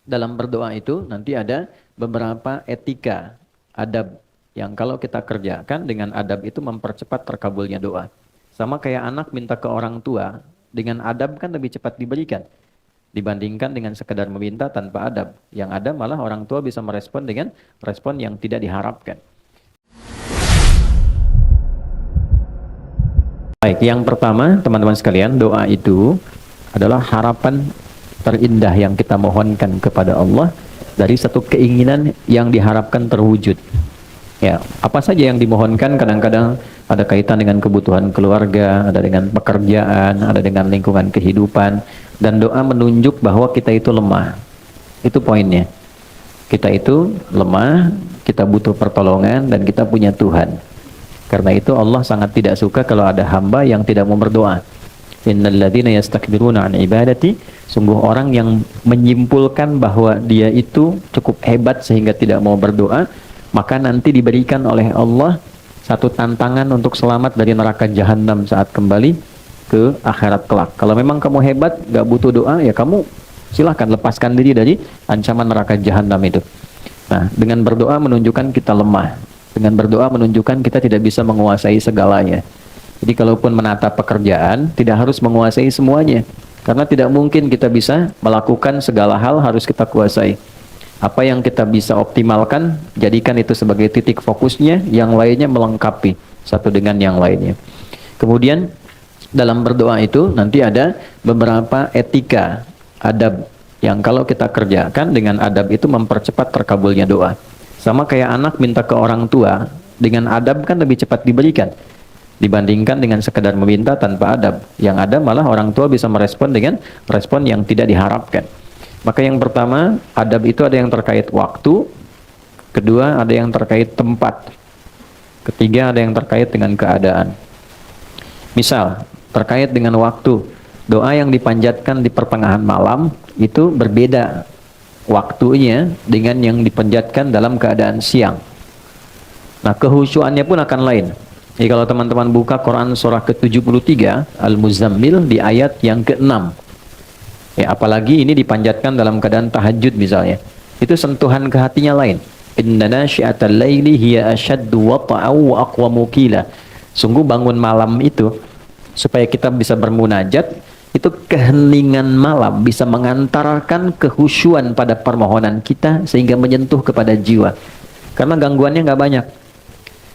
dalam berdoa itu nanti ada beberapa etika, adab yang kalau kita kerjakan dengan adab itu mempercepat terkabulnya doa. Sama kayak anak minta ke orang tua, dengan adab kan lebih cepat diberikan dibandingkan dengan sekedar meminta tanpa adab. Yang ada malah orang tua bisa merespon dengan respon yang tidak diharapkan. Baik, yang pertama teman-teman sekalian, doa itu adalah harapan terindah yang kita mohonkan kepada Allah dari satu keinginan yang diharapkan terwujud. Ya, apa saja yang dimohonkan kadang-kadang ada kaitan dengan kebutuhan keluarga, ada dengan pekerjaan, ada dengan lingkungan kehidupan, dan doa menunjuk bahwa kita itu lemah. Itu poinnya. Kita itu lemah, kita butuh pertolongan, dan kita punya Tuhan. Karena itu Allah sangat tidak suka kalau ada hamba yang tidak mau berdoa. Innal ladzina yastakbiruna an ibadati, sungguh orang yang menyimpulkan bahwa dia itu cukup hebat sehingga tidak mau berdoa, maka nanti diberikan oleh Allah satu tantangan untuk selamat dari neraka jahanam saat kembali ke akhirat kelak. Kalau memang kamu hebat, gak butuh doa, ya kamu silahkan lepaskan diri dari ancaman neraka jahanam itu. Nah, dengan berdoa menunjukkan kita lemah. Dengan berdoa menunjukkan kita tidak bisa menguasai segalanya. Jadi kalaupun menata pekerjaan, tidak harus menguasai semuanya. Karena tidak mungkin kita bisa melakukan segala hal harus kita kuasai. Apa yang kita bisa optimalkan, jadikan itu sebagai titik fokusnya, yang lainnya melengkapi satu dengan yang lainnya. Kemudian dalam berdoa itu nanti ada beberapa etika, adab yang kalau kita kerjakan dengan adab itu mempercepat terkabulnya doa. Sama kayak anak minta ke orang tua, dengan adab kan lebih cepat diberikan dibandingkan dengan sekedar meminta tanpa adab. Yang ada malah orang tua bisa merespon dengan respon yang tidak diharapkan. Maka yang pertama, adab itu ada yang terkait waktu, kedua ada yang terkait tempat, ketiga ada yang terkait dengan keadaan. Misal, terkait dengan waktu, doa yang dipanjatkan di pertengahan malam itu berbeda waktunya dengan yang dipanjatkan dalam keadaan siang. Nah, kehusyuannya pun akan lain. Jadi kalau teman-teman buka Quran surah ke-73 Al-Muzammil di ayat yang ke-6, ya, apalagi ini dipanjatkan dalam keadaan tahajud misalnya, itu sentuhan ke hatinya lain. Inna nasyi'atal laili hiya ashaddu wata'aw wa aqwamu qila. Sungguh bangun malam itu supaya kita bisa bermunajat, itu keheningan malam bisa mengantarkan kehusyuan pada permohonan kita sehingga menyentuh kepada jiwa. Karena gangguannya nggak banyak.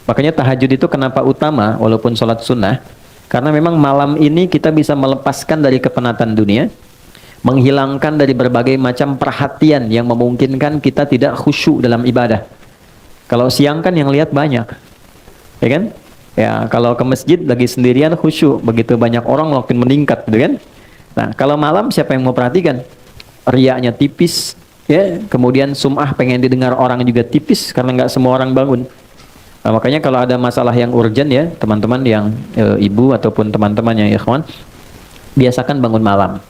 Makanya tahajud itu kenapa utama walaupun sholat sunnah? Karena memang malam ini kita bisa melepaskan dari kepenatan dunia, menghilangkan dari berbagai macam perhatian yang memungkinkan kita tidak khusyuk dalam ibadah. Kalau siang kan yang lihat banyak, ya kan? Ya, kalau ke masjid lagi sendirian khusyuk, begitu banyak orang makin meningkat, gitu kan? Nah, kalau malam siapa yang mau perhatikan? Riaknya tipis, ya. Kemudian sum'ah pengen didengar orang juga tipis karena nggak semua orang bangun. Nah, makanya kalau ada masalah yang urgent ya, teman-teman yang ibu ataupun teman-teman yang ikhwan, biasakan bangun malam.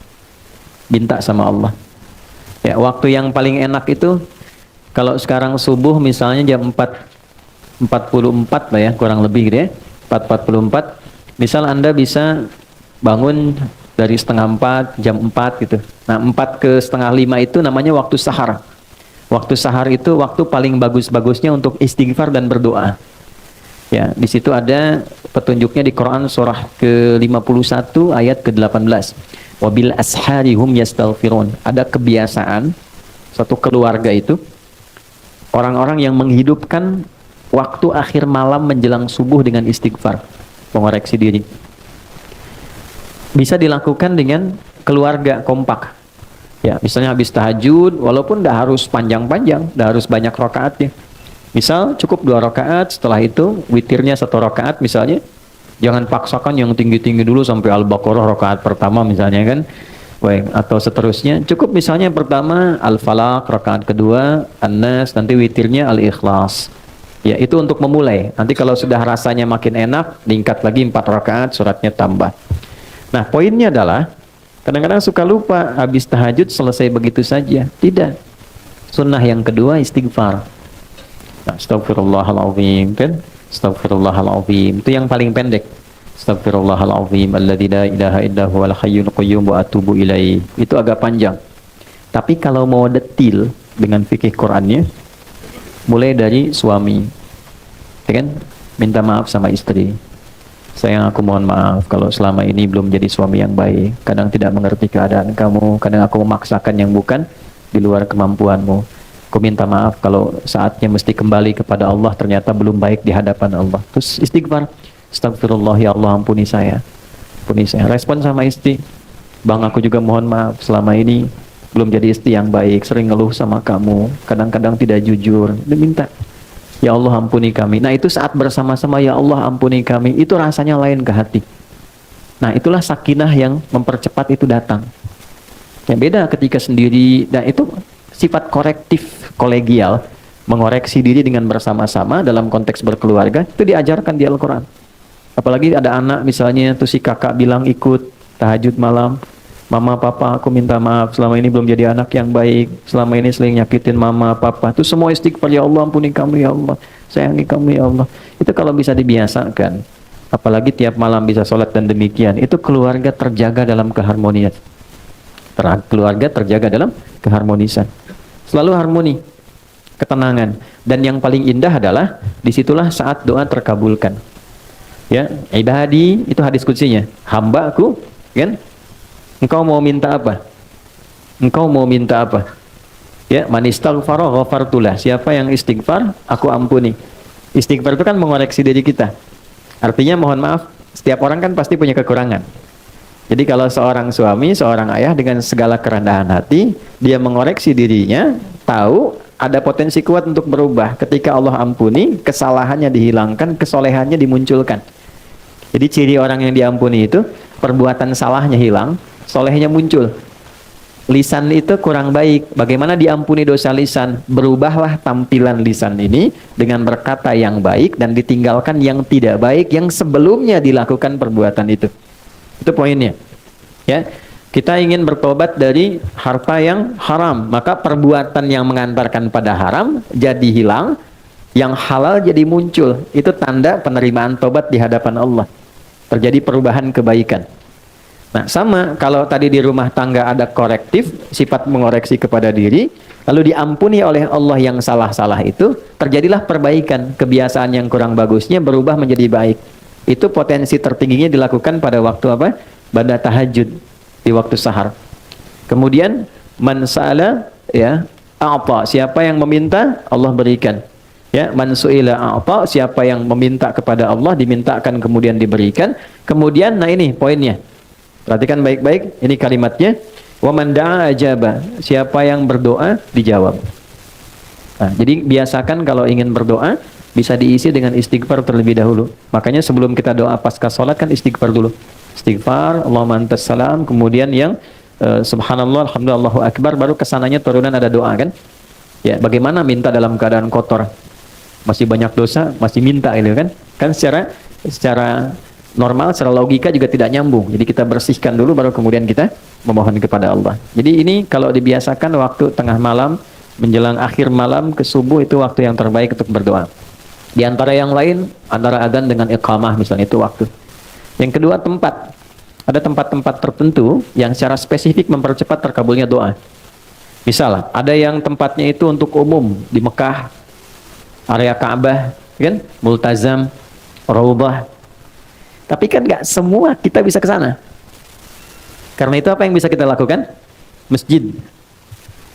Minta sama Allah. Ya, waktu yang paling enak itu kalau sekarang subuh misalnya jam 4.44 lah ya, kurang lebih gitu ya. 4.44. Misal Anda bisa bangun dari setengah 4, jam 4 gitu. Nah, 4 ke setengah 5 itu namanya waktu sahar. Waktu sahar itu waktu paling bagus-bagusnya untuk istighfar dan berdoa. Ya, di situ ada petunjuknya di Quran surah ke-51 ayat ke-18. Wabil ashari hum yastaghfirun. Ada kebiasaan satu keluarga itu orang-orang yang menghidupkan waktu akhir malam menjelang subuh dengan istighfar, mengoreksi diri. Bisa dilakukan dengan keluarga kompak. Ya, misalnya habis tahajud, walaupun tidak harus panjang-panjang, tidak harus banyak rakaatnya. Misal cukup 2 rakaat, setelah itu witirnya 1 rakaat misalnya. Jangan paksakan yang tinggi-tinggi dulu sampai Al-Baqarah rakaat pertama misalnya kan. Baik, atau seterusnya. Cukup misalnya pertama Al-Falaq, rakaat kedua An-Nas, nanti witirnya Al-Ikhlas. Ya, itu untuk memulai. Nanti kalau sudah rasanya makin enak, diingkat lagi 4 rakaat, suratnya tambah. Nah, poinnya adalah kadang-kadang suka lupa habis tahajud selesai begitu saja. Tidak. Sunnah yang kedua istighfar. Nah, Astaghfirullahaladzim kan? Astaghfirullahaladzim. Itu yang paling pendek. Astaghfirullahaladzim alladzi la ilaha illa huwal hayyul qayyum wa atubu ilaih. Itu agak panjang. Tapi kalau mau detil dengan fikih Qur'annya, mulai dari suami, ya kan? Minta maaf sama istri. Sayang, aku mohon maaf kalau selama ini belum jadi suami yang baik. Kadang tidak mengerti keadaan kamu, kadang aku memaksakan yang bukan di luar kemampuanmu. Aku minta maaf kalau saatnya mesti kembali kepada Allah ternyata belum baik di hadapan Allah. Terus istighfar, astagfirullah ya Allah, ampuni saya. Ampuni saya. Respon sama istri, bang, aku juga mohon maaf selama ini belum jadi istri yang baik, sering ngeluh sama kamu, kadang-kadang tidak jujur. Dia minta, ya Allah ampuni kami. Nah itu saat bersama-sama, ya Allah ampuni kami, itu rasanya lain ke hati. Nah itulah sakinah yang mempercepat itu datang. Yang beda ketika sendiri, dan itu sifat korektif kolegial, mengoreksi diri dengan bersama-sama dalam konteks berkeluarga, itu diajarkan di Al-Quran. Apalagi ada anak misalnya, tuh si kakak bilang ikut tahajud malam, mama papa aku minta maaf selama ini belum jadi anak yang baik, selama ini sering nyakitin mama papa, itu semua istighfar, ya Allah ampuni kamu ya Allah, sayangi kamu ya Allah. Itu kalau bisa dibiasakan, apalagi tiap malam bisa sholat dan demikian, itu keluarga terjaga dalam keharmonian. Keluarga terjaga dalam keharmonisan, selalu harmoni, ketenangan. Dan yang paling indah adalah disitulah saat doa terkabulkan. Ya, ibadi itu hadis kutsinya, hambaku, kan? Engkau mau minta apa? Engkau mau minta apa? Ya, man istaghfara ghafartulah. Siapa yang istighfar, aku ampuni. Istighfar itu kan mengoreksi diri kita. Artinya mohon maaf, setiap orang kan pasti punya kekurangan. Jadi kalau seorang suami, seorang ayah dengan segala kerendahan hati, dia mengoreksi dirinya, tahu ada potensi kuat untuk berubah. Ketika Allah ampuni, kesalahannya dihilangkan, kesolehannya dimunculkan. Jadi ciri orang yang diampuni itu, perbuatan salahnya hilang, solehnya muncul. Lisan itu kurang baik, bagaimana diampuni dosa lisan? Berubahlah tampilan lisan ini dengan berkata yang baik dan ditinggalkan yang tidak baik yang sebelumnya dilakukan perbuatan itu. Itu poinnya. Ya, kita ingin bertobat dari harta yang haram, maka perbuatan yang mengantarkan pada haram jadi hilang, yang halal jadi muncul. Itu tanda penerimaan tobat di hadapan Allah. Terjadi perubahan kebaikan. Nah, sama kalau tadi di rumah tangga ada korektif, sifat mengoreksi kepada diri, lalu diampuni oleh Allah yang salah-salah itu, terjadilah perbaikan. Kebiasaan yang kurang bagusnya berubah menjadi baik. Itu potensi tertingginya dilakukan pada waktu apa? Pada tahajud, di waktu sahar. Kemudian man sa'ala, ya, a'ta, siapa yang meminta Allah berikan. Ya, man su'ila a'ta, siapa yang meminta kepada Allah dimintakan kemudian diberikan. Kemudian nah ini poinnya. Perhatikan baik-baik, ini kalimatnya. Wa man da'a ajaba, siapa yang berdoa dijawab. Nah, jadi biasakan kalau ingin berdoa bisa diisi dengan istighfar terlebih dahulu. Makanya sebelum kita doa pasca sholat kan istighfar dulu. Istighfar, Allahumma antas salam, kemudian yang subhanallah, alhamdulillah, Allahu akbar, baru kesananya turunan ada doa kan. Ya, bagaimana minta dalam keadaan kotor? Masih banyak dosa, masih minta gitu kan. Kan secara normal, secara logika juga tidak nyambung. Jadi kita bersihkan dulu baru kemudian kita memohon kepada Allah. Jadi ini kalau dibiasakan waktu tengah malam menjelang akhir malam ke subuh itu waktu yang terbaik untuk berdoa. Di antara yang lain, antara adzan dengan iqamah misalnya itu waktu. Yang kedua tempat. Ada tempat-tempat tertentu yang secara spesifik mempercepat terkabulnya doa. Misal, ada yang tempatnya itu untuk umum di Mekah, area Ka'bah, kan? Multazam, Raudhah. Tapi kan nggak semua kita bisa ke sana. Karena itu apa yang bisa kita lakukan? Masjid.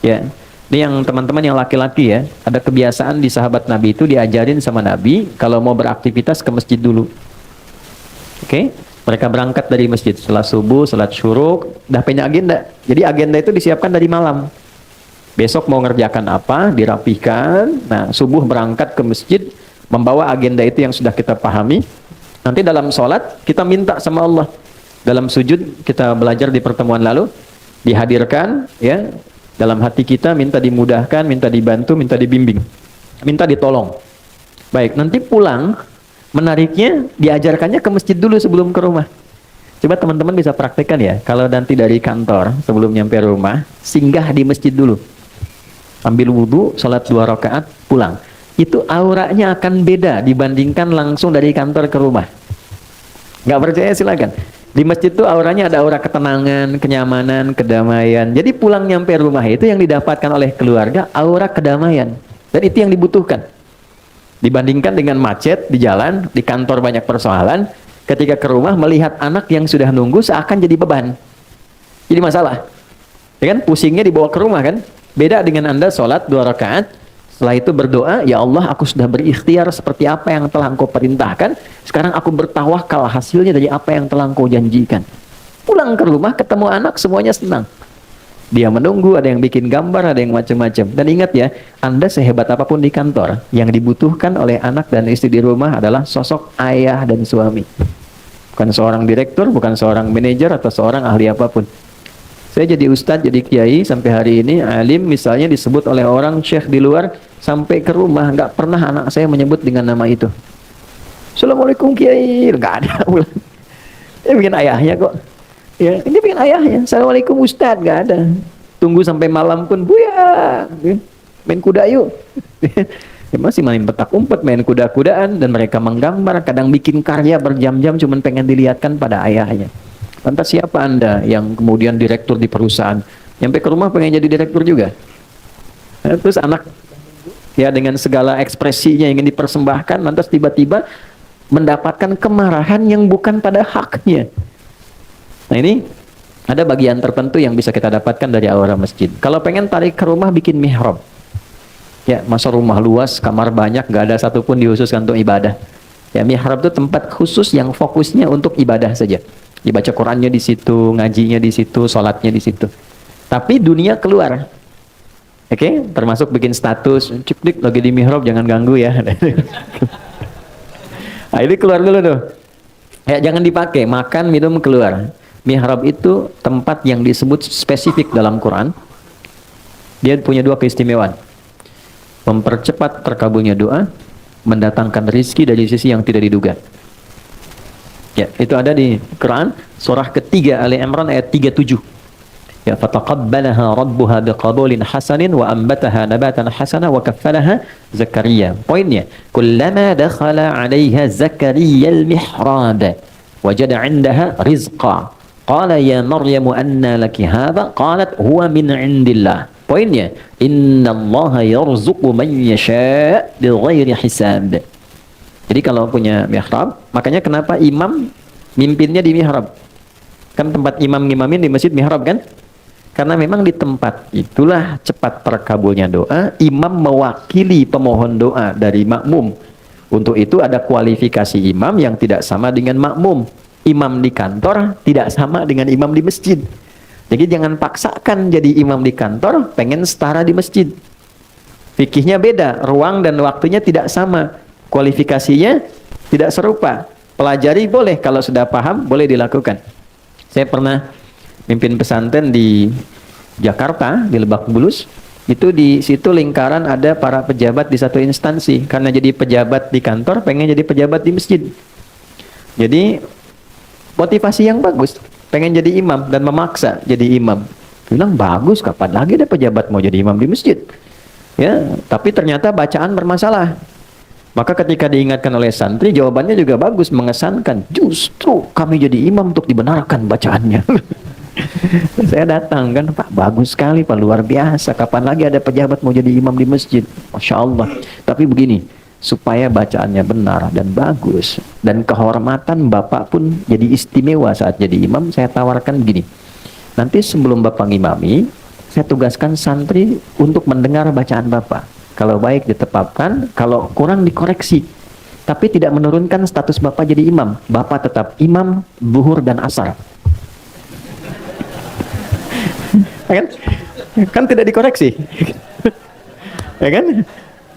Ya. Ini yang teman-teman yang laki-laki ya, ada kebiasaan di sahabat Nabi itu diajarin sama Nabi kalau mau beraktivitas ke masjid dulu. Oke? Mereka berangkat dari masjid setelah subuh, salat syuruk, dah punya agenda. Jadi agenda itu disiapkan dari malam. Besok mau ngerjakan apa, dirapihkan. Nah, subuh berangkat ke masjid, membawa agenda itu yang sudah kita pahami. Nanti dalam sholat, kita minta sama Allah. Dalam sujud, kita belajar di pertemuan lalu, dihadirkan, ya, dalam hati kita, minta dimudahkan, minta dibantu, minta dibimbing, minta ditolong. Baik, nanti pulang, menariknya, diajarkannya ke masjid dulu sebelum ke rumah. Coba teman-teman bisa praktekkan ya, kalau nanti dari kantor, sebelum nyampe rumah, singgah di masjid dulu. Ambil wudhu, sholat 2 rakaat, pulang. Itu auranya akan beda dibandingkan langsung dari kantor ke rumah. Nggak percaya silakan. Di masjid tuh auranya ada aura ketenangan, kenyamanan, kedamaian. Jadi pulang nyampe rumah itu yang didapatkan oleh keluarga, aura kedamaian. Dan itu yang dibutuhkan. Dibandingkan dengan macet di jalan, di kantor banyak persoalan, ketika ke rumah melihat anak yang sudah nunggu seakan jadi beban. Jadi masalah. Ya kan? Pusingnya dibawa ke rumah kan? Beda dengan Anda sholat 2 rakaat, setelah itu berdoa, ya Allah aku sudah berikhtiar seperti apa yang telah Engkau perintahkan, sekarang aku bertawakal hasilnya dari apa yang telah Engkau janjikan. Pulang ke rumah, ketemu anak, semuanya senang. Dia menunggu, ada yang bikin gambar, ada yang macam-macam. Dan ingat ya, Anda sehebat apapun di kantor, yang dibutuhkan oleh anak dan istri di rumah adalah sosok ayah dan suami. Bukan seorang direktur, bukan seorang manajer, atau seorang ahli apapun. Saya jadi ustadz, jadi kiai, sampai hari ini, alim misalnya disebut oleh orang syekh di luar, sampai ke rumah, nggak pernah anak saya menyebut dengan nama itu. Assalamualaikum kiai, nggak ada. Ini bikin ayahnya kok. Ya, ini bikin ayahnya. Assalamualaikum ustadz, nggak ada. Tunggu sampai malam pun, buya, main kuda yuk. Ya, masih main petak umpet, main kuda-kudaan, dan mereka menggambar, kadang bikin karya berjam-jam, cuman pengen dilihatkan pada ayahnya. Lantas siapa Anda yang kemudian direktur di perusahaan, nyampe ke rumah pengen jadi direktur juga? Nah, terus anak ya dengan segala ekspresinya ingin dipersembahkan, lantas tiba-tiba mendapatkan kemarahan yang bukan pada haknya. Nah ini ada bagian tertentu yang bisa kita dapatkan dari aura masjid. Kalau pengen tarik ke rumah, bikin mihrab. Ya, masa rumah luas, kamar banyak, gak ada satupun dihususkan untuk ibadah. Ya, mihrab itu tempat khusus yang fokusnya untuk ibadah saja. Dibaca Qurannya di situ, ngajinya di situ, sholatnya di situ. Tapi dunia keluar. Oke, termasuk bikin status, ciplik lagi di mihrab, jangan ganggu ya. Nah, ini keluar dulu tuh. Ya, jangan dipakai, makan, minum, keluar. Mihrab itu tempat yang disebut spesifik dalam Quran. Dia punya 2 keistimewaan. Mempercepat terkabulnya doa, mendatangkan rizki dari sisi yang tidak diduga. Ya, itu ada di Quran surah ketiga Ali Imran ayat 37. Ya, fataqabbalaha rabbuha biqabulin hasanin wa ambataha nabatan hasana wa kaffalaha Zakaria. Poinnya, kullama dakhala 'alaiha Zakaria al-mihrab wajada 'indaha rizqa. Qala ya Maryam anna laki hadha? Qalat huwa min 'indillah. Poinnya, innallaha yarzuqu man yasha' bighairi hisab. Jadi kalau punya mihrab, makanya kenapa imam mimpinnya di mihrab? Kan tempat imam ngimamin di masjid mihrab kan? Karena memang di tempat itulah cepat terkabulnya doa, imam mewakili pemohon doa dari makmum. Untuk itu ada kualifikasi imam yang tidak sama dengan makmum. Imam di kantor tidak sama dengan imam di masjid. Jadi jangan paksakan jadi imam di kantor, pengen setara di masjid. Fikihnya beda, ruang dan waktunya tidak sama. Kualifikasinya tidak serupa. Pelajari boleh, kalau sudah paham boleh dilakukan. Saya pernah mimpin pesantren di Jakarta, di Lebak Bulus. Itu di situ lingkaran ada para pejabat di satu instansi. Karena jadi pejabat di kantor, pengen jadi pejabat di masjid. Jadi motivasi yang bagus, pengen jadi imam dan memaksa jadi imam. Bilang bagus, kapan lagi ada pejabat mau jadi imam di masjid? Ya, tapi ternyata bacaan bermasalah. Maka ketika diingatkan oleh santri, jawabannya juga bagus, mengesankan. Justru kami jadi imam untuk dibenarkan bacaannya. Saya datang kan, Pak, bagus sekali Pak, luar biasa. Kapan lagi ada pejabat mau jadi imam di masjid? Masya Allah. Tapi begini, supaya bacaannya benar dan bagus, dan kehormatan Bapak pun jadi istimewa saat jadi imam, saya tawarkan begini. Nanti sebelum Bapak ngimami, saya tugaskan santri untuk mendengar bacaan Bapak. Kalau baik ditetapkan, kalau kurang dikoreksi. Tapi tidak menurunkan status Bapak jadi imam. Bapak tetap imam, zuhur dan asar. Kan tidak dikoreksi. Ya kan?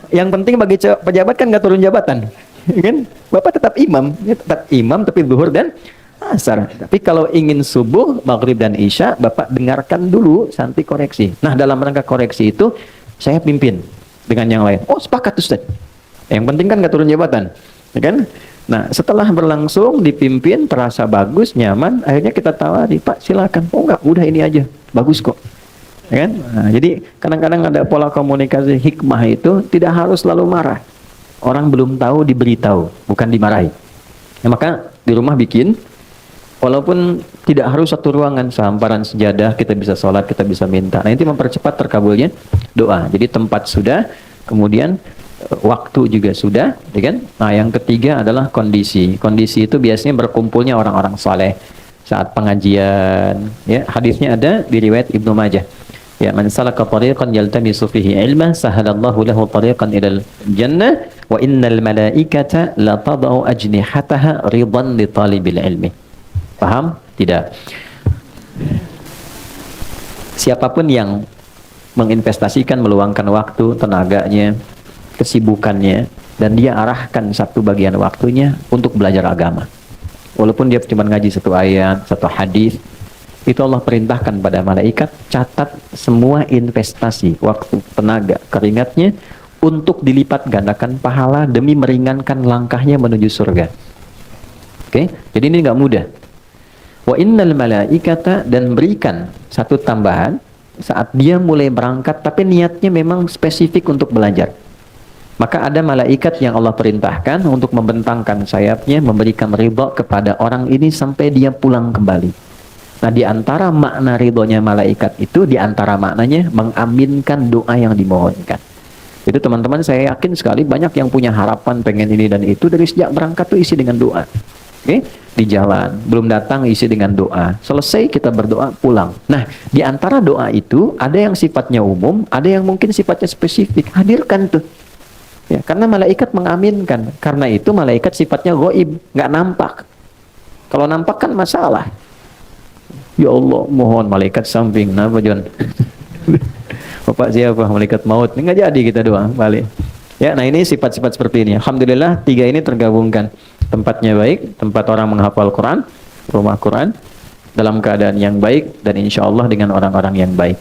Yang penting bagi pejabat kan nggak turun jabatan. Ya kan? Bapak tetap imam tapi zuhur dan asar. Tapi kalau ingin subuh, maghrib dan isya, Bapak dengarkan dulu, nanti koreksi. Nah, dalam rangka koreksi itu saya pimpin dengan yang lain. Oh, sepakat Ustaz. Yang penting kan nggak turun jabatan, ya kan? Nah, setelah berlangsung dipimpin, terasa bagus, nyaman, akhirnya kita tawari, Pak silakan. Oh enggak, udah ini aja, bagus kok, ya kan? Nah, jadi kadang-kadang ada pola komunikasi hikmah itu tidak harus selalu marah. Orang belum tahu diberitahu, bukan dimarahi. Ya, maka di rumah bikin Walaupun tidak harus satu ruangan, sehamparan sejadah kita bisa sholat, kita bisa minta. Nah, itu mempercepat terkabulnya doa. Jadi tempat sudah, kemudian waktu juga sudah, ya kan? Nah, yang ketiga adalah kondisi. Kondisi itu biasanya berkumpulnya orang-orang saleh saat pengajian. Ya, hadisnya ada di riwayat Ibnu Majah. Ya, man salaka tariqan yaltamisu fihi ilman sahalallahu lahu tariqan ilal jannah wa innal malaikata la tad'u ajnihataha ridan li talibil ilmi. Paham? Tidak. Siapapun yang menginvestasikan, meluangkan waktu, tenaganya, kesibukannya, dan dia arahkan satu bagian waktunya untuk belajar agama. Walaupun dia cuma ngaji satu ayat, satu hadis, itu Allah perintahkan pada malaikat, catat semua investasi, waktu, tenaga, keringatnya untuk dilipat gandakan pahala demi meringankan langkahnya menuju surga. Oke? Jadi ini nggak mudah. Wa innal malaikata, dan berikan satu tambahan saat dia mulai berangkat tapi niatnya memang spesifik untuk belajar. Maka ada malaikat yang Allah perintahkan untuk membentangkan sayapnya, memberikan ridha kepada orang ini sampai dia pulang kembali. Nah, di antara makna ridhonya malaikat itu, di antara maknanya mengaminkan doa yang dimohonkan. Itu teman-teman, saya yakin sekali banyak yang punya harapan pengen ini dan itu, dari sejak berangkat tuh isi dengan doa. Oke? Di jalan, belum datang isi dengan doa. Selesai kita berdoa, pulang. Nah, di antara doa itu ada yang sifatnya umum, ada yang mungkin sifatnya spesifik. Hadirkan tuh. Ya, karena malaikat mengaminkan. Karena itu malaikat sifatnya ghaib, nggak nampak. Kalau nampak kan masalah. Ya Allah, mohon malaikat samping. Kenapa, John? Bapak siapa? Malaikat maut. Ini nggak jadi kita doa balik. Ya, nah ini sifat-sifat seperti ini. Alhamdulillah, tiga ini tergabungkan. Tempatnya baik, tempat orang menghafal Quran, rumah Quran, dalam keadaan yang baik, dan insya Allah dengan orang-orang yang baik.